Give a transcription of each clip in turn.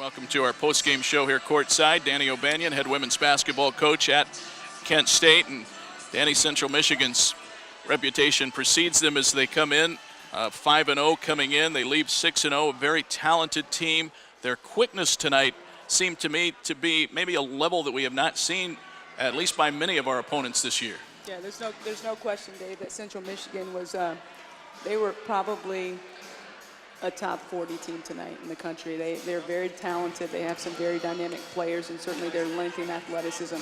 Welcome to our post-game show here courtside. Danny O'Banion, head women's basketball coach at Kent State. And Danny, Central Michigan's reputation precedes them as they come in. 5-0 coming in. They leave 6-0, a very talented team. Their quickness tonight seemed to me to be maybe a level that we have not seen, at least by many of our opponents this year. Yeah, there's no question, Dave, that Central Michigan was, they were probably a top 40 team tonight in the country. They're very talented. They have some very dynamic players, and certainly their length and athleticism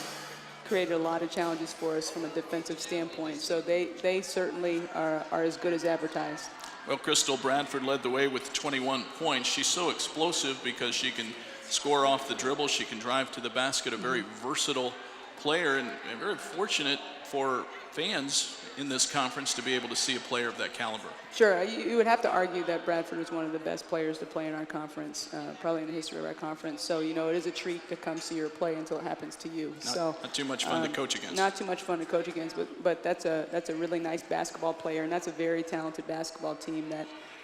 created a lot of challenges for us from a defensive standpoint. So they certainly are as good as advertised. Well, Crystal Bradford led the way with 21 points. She's so explosive because she can score off the dribble. She can drive to the basket, a very versatile player, and very fortunate for fans in this conference to be able to see a player of that caliber. Sure, you would have to argue that Bradford is one of the best players to play in our conference, probably in the history of our conference. So, you know, it is a treat to come see her play until it happens to you. Not too much fun to coach against. Not too much fun to coach against, but that's a really nice basketball player, and that's a very talented basketball team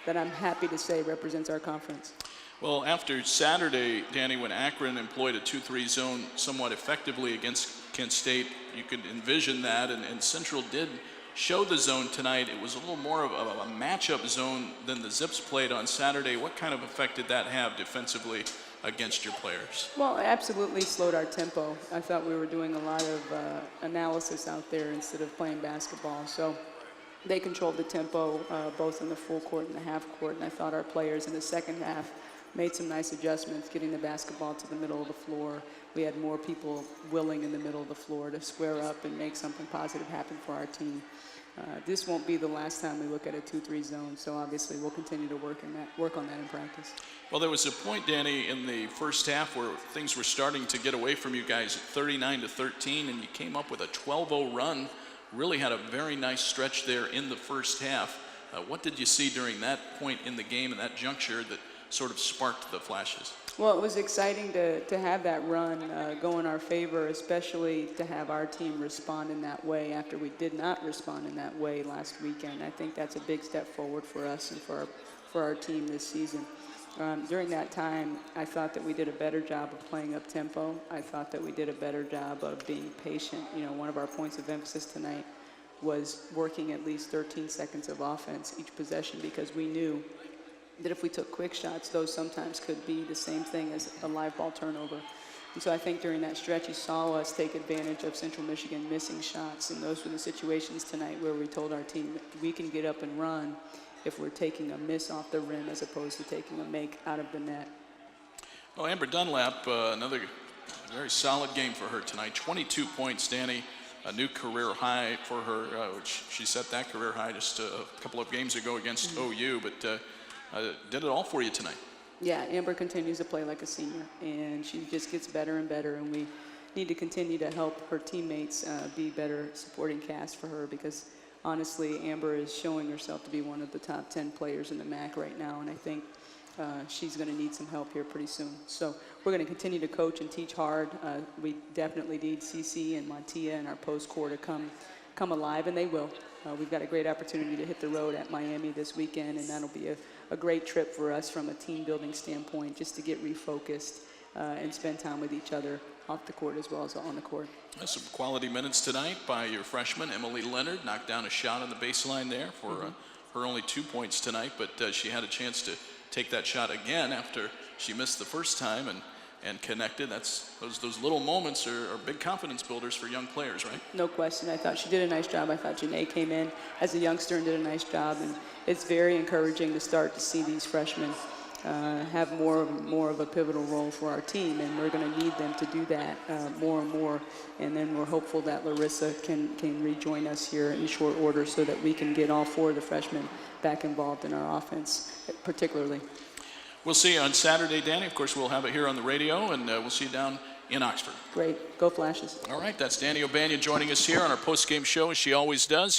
that I'm happy to say represents our conference. Well, after Saturday, Danny, when Akron employed a 2-3 zone somewhat effectively against Kent State, you could envision that, and Central did show the zone tonight. It was a little more of a matchup zone than the Zips played on Saturday. What kind of effect did that have defensively against your players? Well, it absolutely slowed our tempo. I thought we were doing a lot of analysis out there instead of playing basketball. So they controlled the tempo both in the full court and the half court, and I thought our players in the second half made some nice adjustments, getting the basketball to the middle of the floor. We had more people willing in the middle of the floor to square up and make something positive happen for our team. This won't be the last time we look at a 2-3 zone, so obviously we'll continue to work on that in practice. Well, there was a point, Danny, in the first half where things were starting to get away from you guys at 39-13, and you came up with a 12-0 run. Really had a very nice stretch there in the first half. What did you see during that point in the game and that juncture that sort of sparked the flashes? Well, it was exciting to have that run go in our favor, especially to have our team respond in that way after we did not respond in that way last weekend. I think that's a big step forward for us and for our team this season. During that time, I thought that we did a better job of playing up tempo. I thought that we did a better job of being patient. You know, one of our points of emphasis tonight was working at least 13 seconds of offense each possession, because we knew that if we took quick shots, those sometimes could be the same thing as a live ball turnover. And so I think during that stretch, you saw us take advantage of Central Michigan missing shots, and those were the situations tonight where we told our team that we can get up and run if we're taking a miss off the rim as opposed to taking a make out of the net. Well, Amber Dunlap, another very solid game for her tonight. 22 points, Danny, a new career high for her, which she set that career high just a couple of games ago against OU, but did it all for you tonight. Yeah, Amber continues to play like a senior, and she just gets better and better, and we need to continue to help her teammates be better supporting cast for her, because honestly, Amber is showing herself to be one of the top 10 players in the MAC right now, and I think she's going to need some help here pretty soon. So we're going to continue to coach and teach hard. We definitely need CC and Montia and our post core to come alive, and they will. We've got a great opportunity to hit the road at Miami this weekend, and that'll be a great trip for us from a team building standpoint, just to get refocused and spend time with each other off the court as well as on the court. That's some quality minutes tonight by your freshman, Emily Leonard. Knocked down a shot on the baseline there for her only 2 points tonight, but she had a chance to take that shot again after she missed the first time and connected. That's those little moments are big confidence builders for young players, right? No question. I thought she did a nice job. I thought Janae came in as a youngster and did a nice job, and it's very encouraging to start to see these freshmen have more of a pivotal role for our team, and we're going to need them to do that more and more. And then we're hopeful that Larissa can rejoin us here in short order so that we can get all 4 of the freshmen back involved in our offense, particularly. We'll see you on Saturday, Danny. Of course, we'll have it here on the radio, and we'll see you down in Oxford. Great. Go Flashes. All right, that's Danny O'Banion joining us here on our post-game show, as she always does.